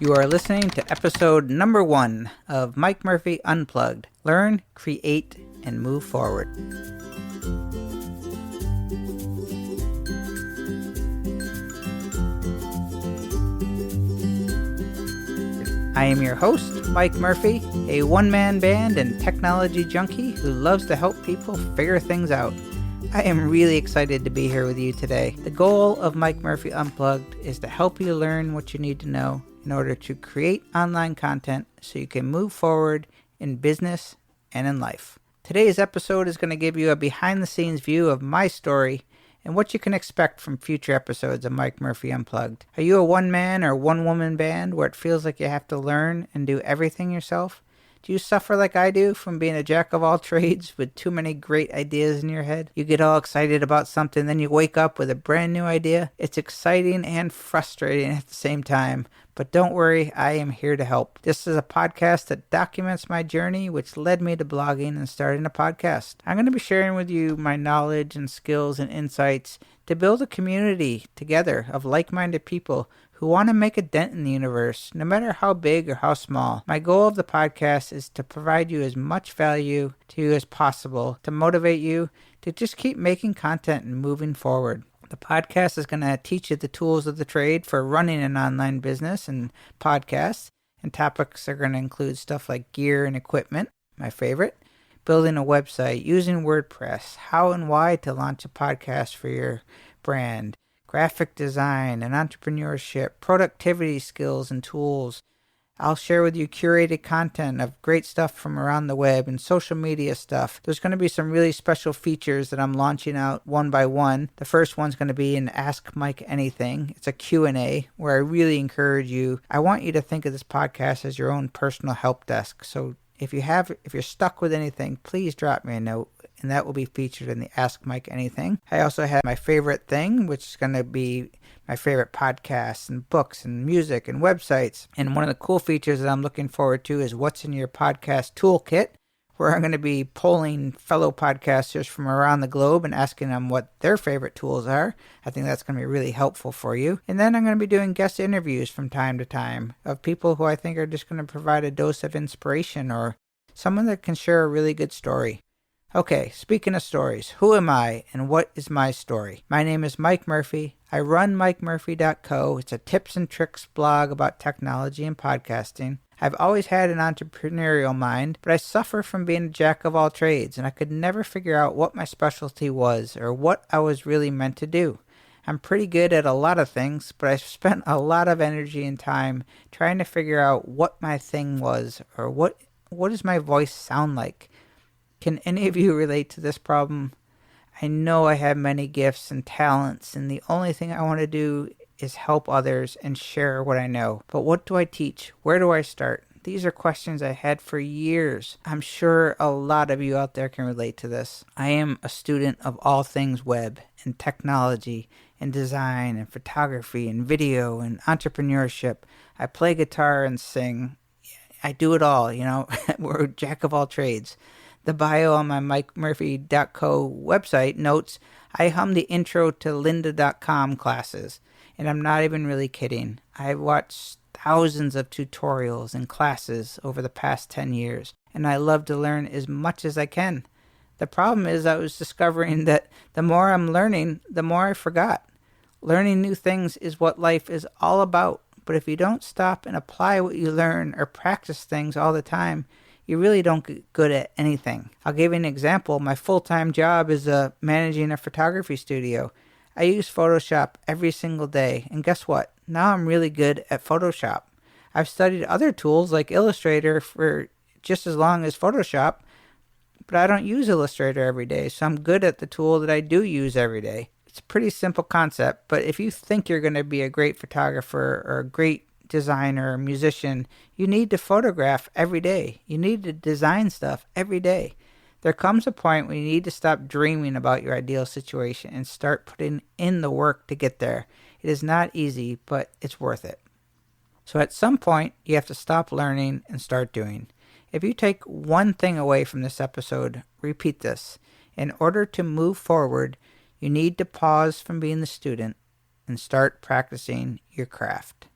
You are listening to episode number 1 of Mike Murphy Unplugged. Learn, create, and move forward. I am your host, Mike Murphy, a one-man band and technology junkie who loves to help people figure things out. I am really excited to be here with you today. The goal of Mike Murphy Unplugged is to help you learn what you need to know in order to create online content so you can move forward in business and in life. Today's episode is going to give you a behind-the-scenes view of my story and what you can expect from future episodes of Mike Murphy Unplugged. Are you a one-man or one-woman band where it feels like you have to learn and do everything yourself? Do you suffer like I do from being a jack of all trades with too many great ideas in your head? You get all excited about something, then you wake up with a brand new idea. It's exciting and frustrating at the same time. But don't worry, I am here to help. This is a podcast that documents my journey, which led me to blogging and starting a podcast. I'm going to be sharing with you my knowledge and skills and insights to build a community together of like-minded people who want to make a dent in the universe, no matter how big or how small. My goal of the podcast is to provide you as much value to you as possible, to motivate you to just keep making content and moving forward. The podcast is going to teach you the tools of the trade for running an online business and podcasts, and topics are going to include stuff like gear and equipment, my favorite, building a website, using WordPress, how and why to launch a podcast for your brand, graphic design and entrepreneurship, productivity skills and tools. I'll share with you curated content of great stuff from around the web and social media stuff. There's going to be some really special features that I'm launching out one by one. The first one's going to be an Ask Mike Anything. It's a Q&A where I really encourage you. I want you to think of this podcast as your own personal help desk. So if you're stuck with anything, please drop me a note, and that will be featured in the Ask Mike Anything. I also have my favorite thing, which is going to be my favorite podcasts and books and music and websites. And one of the cool features that I'm looking forward to is What's in Your Podcast Toolkit, where I'm going to be polling fellow podcasters from around the globe and asking them what their favorite tools are. I think that's going to be really helpful for you. And then I'm going to be doing guest interviews from time to time of people who I think are just going to provide a dose of inspiration or someone that can share a really good story. Okay, speaking of stories, who am I and what is my story? My name is Mike Murphy. I run MikeMurphy.co. It's a tips and tricks blog about technology and podcasting. I've always had an entrepreneurial mind, but I suffer from being a jack of all trades, and I could never figure out what my specialty was or what I was really meant to do. I'm pretty good at a lot of things, but I've spent a lot of energy and time trying to figure out what my thing was or what does my voice sound like. Can any of you relate to this problem? I know I have many gifts and talents, and the only thing I want to do is help others and share what I know. But what do I teach? Where do I start? These are questions I had for years. I'm sure a lot of you out there can relate to this. I am a student of all things web and technology and design and photography and video and entrepreneurship. I play guitar and sing. I do it all, We're a jack of all trades. The bio on my MikeMurphy.co website notes, I hum the intro to lynda.com classes. And I'm not even really kidding. I've watched thousands of tutorials and classes over the past 10 years. And I love to learn as much as I can. The problem is I was discovering that the more I'm learning, the more I forgot. Learning new things is what life is all about. But if you don't stop and apply what you learn or practice things all the time, you really don't get good at anything. I'll give you an example. My full-time job is managing a photography studio. I use Photoshop every single day. And guess what? Now I'm really good at Photoshop. I've studied other tools like Illustrator for just as long as Photoshop, but I don't use Illustrator every day. So I'm good at the tool that I do use every day. It's a pretty simple concept, but if you think you're going to be a great photographer or a great designer or musician, you need to photograph every day. You need to design stuff every day. There comes a point when you need to stop dreaming about your ideal situation and start putting in the work to get there. It is not easy, but it's worth it. So at some point, you have to stop learning and start doing. If you take one thing away from this episode, repeat this. In order to move forward, you need to pause from being the student and start practicing your craft.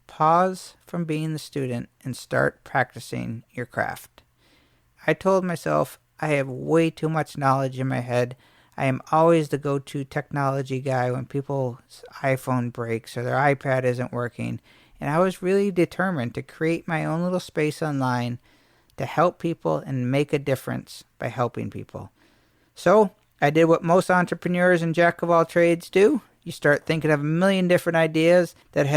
pause from being the student and start practicing your craft. I told myself I have way too much knowledge in my head. I am always the go-to technology guy when people's iPhone breaks or their iPad isn't working. And I was really determined to create my own little space online to help people and make a difference by helping people. So I did what most entrepreneurs and jack of all trades do. You start thinking of a million different ideas that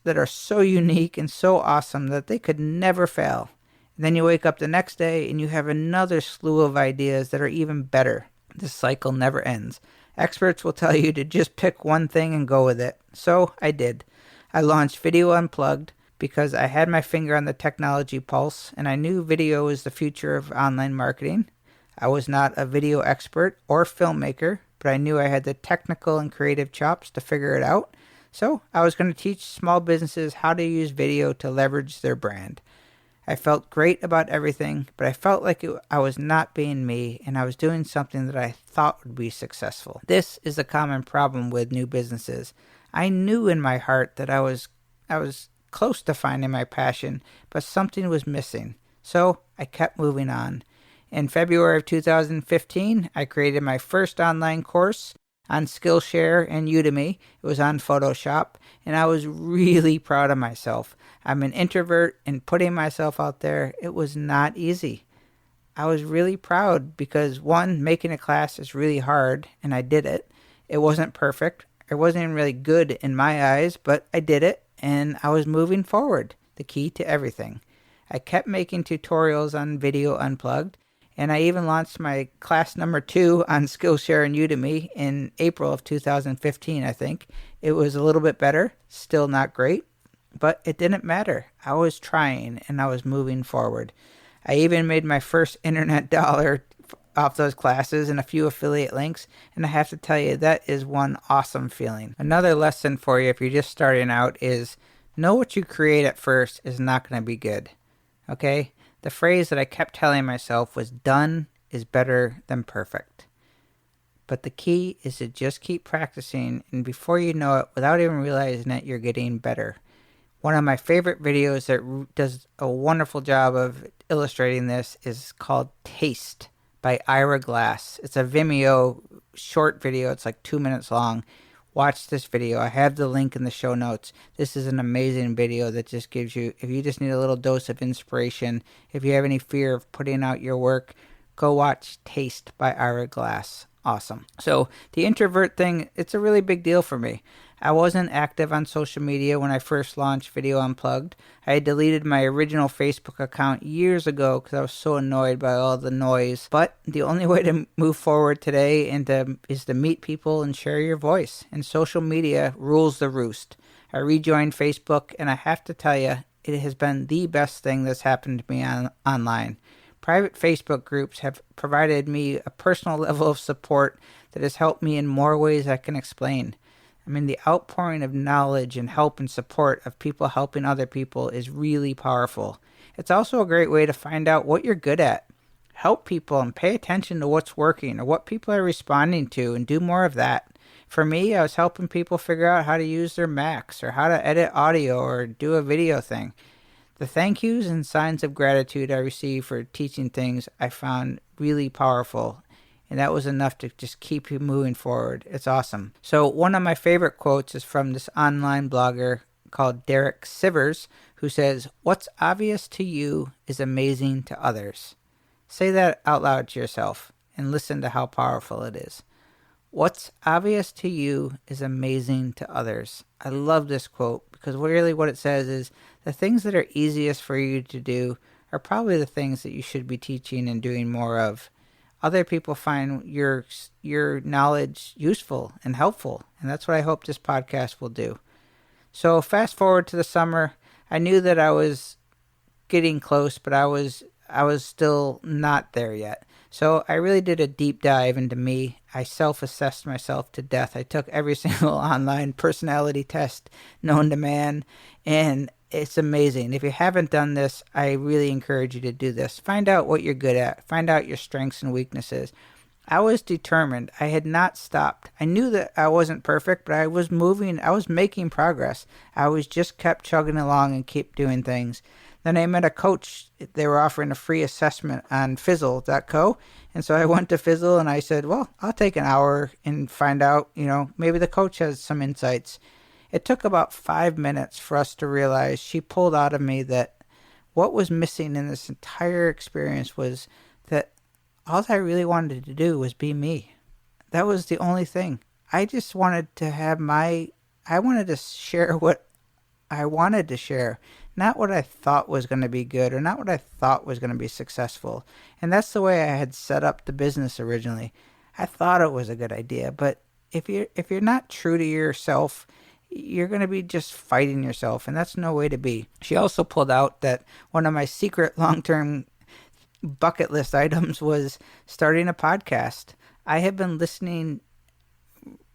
are so unique and so awesome that they could never fail. And then you wake up the next day and you have another slew of ideas that are even better. This cycle never ends. Experts will tell you to just pick one thing and go with it. So I did. I launched Video Unplugged because I had my finger on the technology pulse and I knew video is the future of online marketing. I was not a video expert or filmmaker, but I knew I had the technical and creative chops to figure it out. So I was going to teach small businesses how to use video to leverage their brand. I felt great about everything, but I felt like I was not being me and I was doing something that I thought would be successful. This is a common problem with new businesses. I knew in my heart that I was close to finding my passion, but something was missing. So I kept moving on. In February of 2015, I created my first online course on Skillshare and Udemy. It was on Photoshop, and I was really proud of myself. I'm an introvert, and putting myself out there, it was not easy. I was really proud because, one, making a class is really hard, and I did it. It wasn't perfect. It wasn't even really good in my eyes, but I did it, and I was moving forward, the key to everything. I kept making tutorials on Video Unplugged, and I even launched my class number 2 on Skillshare and Udemy in April of 2015, I think. It was a little bit better, still not great, but it didn't matter. I was trying, and I was moving forward. I even made my first internet dollar off those classes and a few affiliate links, and I have to tell you, that is one awesome feeling. Another lesson for you if you're just starting out is know what you create at first is not going to be good. Okay? The phrase that I kept telling myself was done is better than perfect. But the key is to just keep practicing, and before you know it, without even realizing it, you're getting better. One of my favorite videos that does a wonderful job of illustrating this is called Taste by Ira Glass. It's a Vimeo short video. It's like 2 minutes long. Watch this video. I have the link in the show notes. This is an amazing video that just gives you, if you just need a little dose of inspiration, if you have any fear of putting out your work, go watch Taste by Ira Glass. Awesome. So the introvert thing, it's a really big deal for me. I wasn't active on social media when I first launched Video Unplugged. I had deleted my original Facebook account years ago because I was so annoyed by all the noise. But the only way to move forward today is to meet people and share your voice. And social media rules the roost. I rejoined Facebook, and I have to tell you, it has been the best thing that's happened to me online. Private Facebook groups have provided me a personal level of support that has helped me in more ways I can explain. I mean, the outpouring of knowledge and help and support of people helping other people is really powerful. It's also a great way to find out what you're good at. Help people and pay attention to what's working or what people are responding to and do more of that. For me, I was helping people figure out how to use their Macs or how to edit audio or do a video thing. The thank yous and signs of gratitude I received for teaching things I found really powerful. And that was enough to just keep you moving forward. It's awesome. So one of my favorite quotes is from this online blogger called Derek Sivers, who says, "What's obvious to you is amazing to others." Say that out loud to yourself and listen to how powerful it is. What's obvious to you is amazing to others. I love this quote because really what it says is the things that are easiest for you to do are probably the things that you should be teaching and doing more of. Other people find your knowledge useful and helpful, and that's what I hope this podcast will do. So fast forward to the summer, I knew that I was getting close, but I was still not there yet. So I really did a deep dive into me. I self-assessed myself to death. I took every single online personality test known to man, and it's amazing. If you haven't done this, I really encourage you to do this. Find out what you're good at. Find out your strengths and weaknesses. I was determined. I had not stopped. I knew that I wasn't perfect, but I was moving. I was making progress. I was just kept chugging along and keep doing things. Then I met a coach. They were offering a free assessment on Fizzle.co. And so I went to Fizzle and I said, well, I'll take an hour and find out, maybe the coach has some insights. It took about 5 minutes for us to realize she pulled out of me that what was missing in this entire experience was that all I really wanted to do was be me. That was the only thing. I just wanted to I wanted to share what I wanted to share, not what I thought was going to be good or not what I thought was going to be successful. And that's the way I had set up the business originally. I thought it was a good idea, but if you're not true to yourself, you're going to be just fighting yourself, and that's no way to be. She also pulled out that one of my secret long-term bucket list items was starting a podcast. I have been listening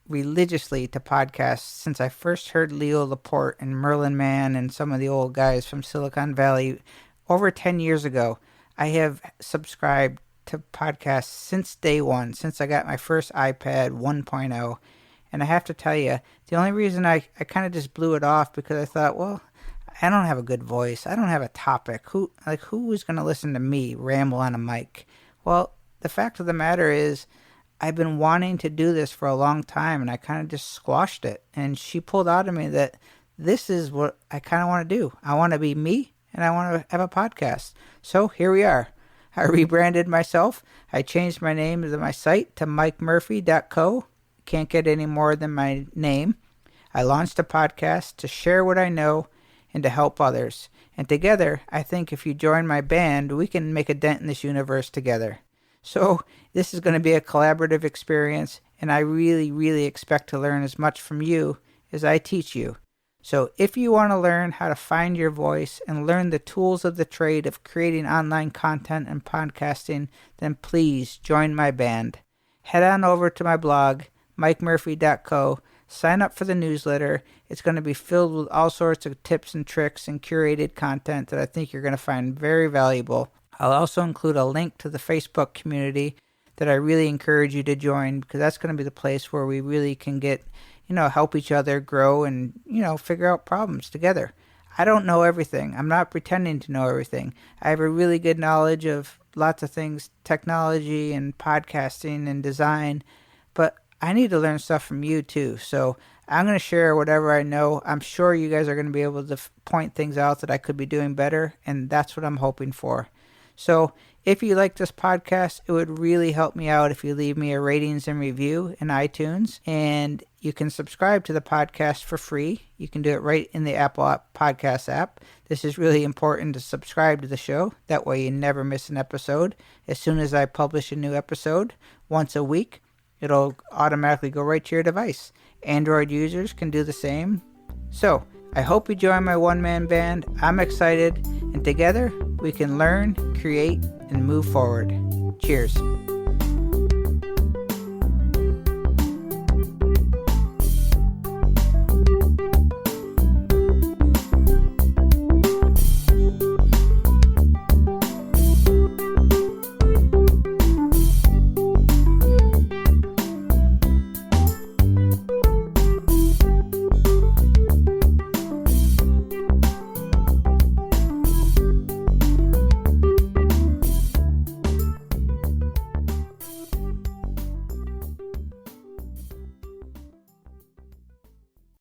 religiously to podcasts since I first heard Leo Laporte and Merlin Mann and some of the old guys from Silicon Valley over 10 years ago. I have subscribed to podcasts since day one, since I got my first iPad 1.0. And I have to tell you, the only reason I kind of just blew it off because I thought, well, I don't have a good voice. I don't have a topic. Who is going to listen to me ramble on a mic? Well, the fact of the matter is I've been wanting to do this for a long time, and I kind of just squashed it. And she pulled out of me that this is what I kind of want to do. I want to be me, and I want to have a podcast. So here we are. I rebranded myself. I changed my name to my site to MikeMurphy.co. Can't get any more than my name. I launched a podcast to share what I know and to help others. And together, I think if you join my band, we can make a dent in this universe together. So this is going to be a collaborative experience, and I really, really expect to learn as much from you as I teach you. So if you want to learn how to find your voice and learn the tools of the trade of creating online content and podcasting, then please join my band. Head on over to my blog, MikeMurphy.co. Sign up for the newsletter. It's going to be filled with all sorts of tips and tricks and curated content that I think you're going to find very valuable. I'll also include a link to the Facebook community that I really encourage you to join, because that's going to be the place where we really can get, help each other grow and, figure out problems together. I don't know everything. I'm not pretending to know everything. I have a really good knowledge of lots of things, technology and podcasting and design, but I need to learn stuff from you too. So I'm going to share whatever I know. I'm sure you guys are going to be able to point things out that I could be doing better, and that's what I'm hoping for. So if you like this podcast, it would really help me out if you leave me a ratings and review in iTunes. And you can subscribe to the podcast for free. You can do it right in the Apple Podcast app. This is really important to subscribe to the show. That way you never miss an episode. As soon as I publish a new episode, once a week, it'll automatically go right to your device. Android users can do the same. So I hope you join my one-man band. I'm excited, and together we can learn, create, and move forward. Cheers.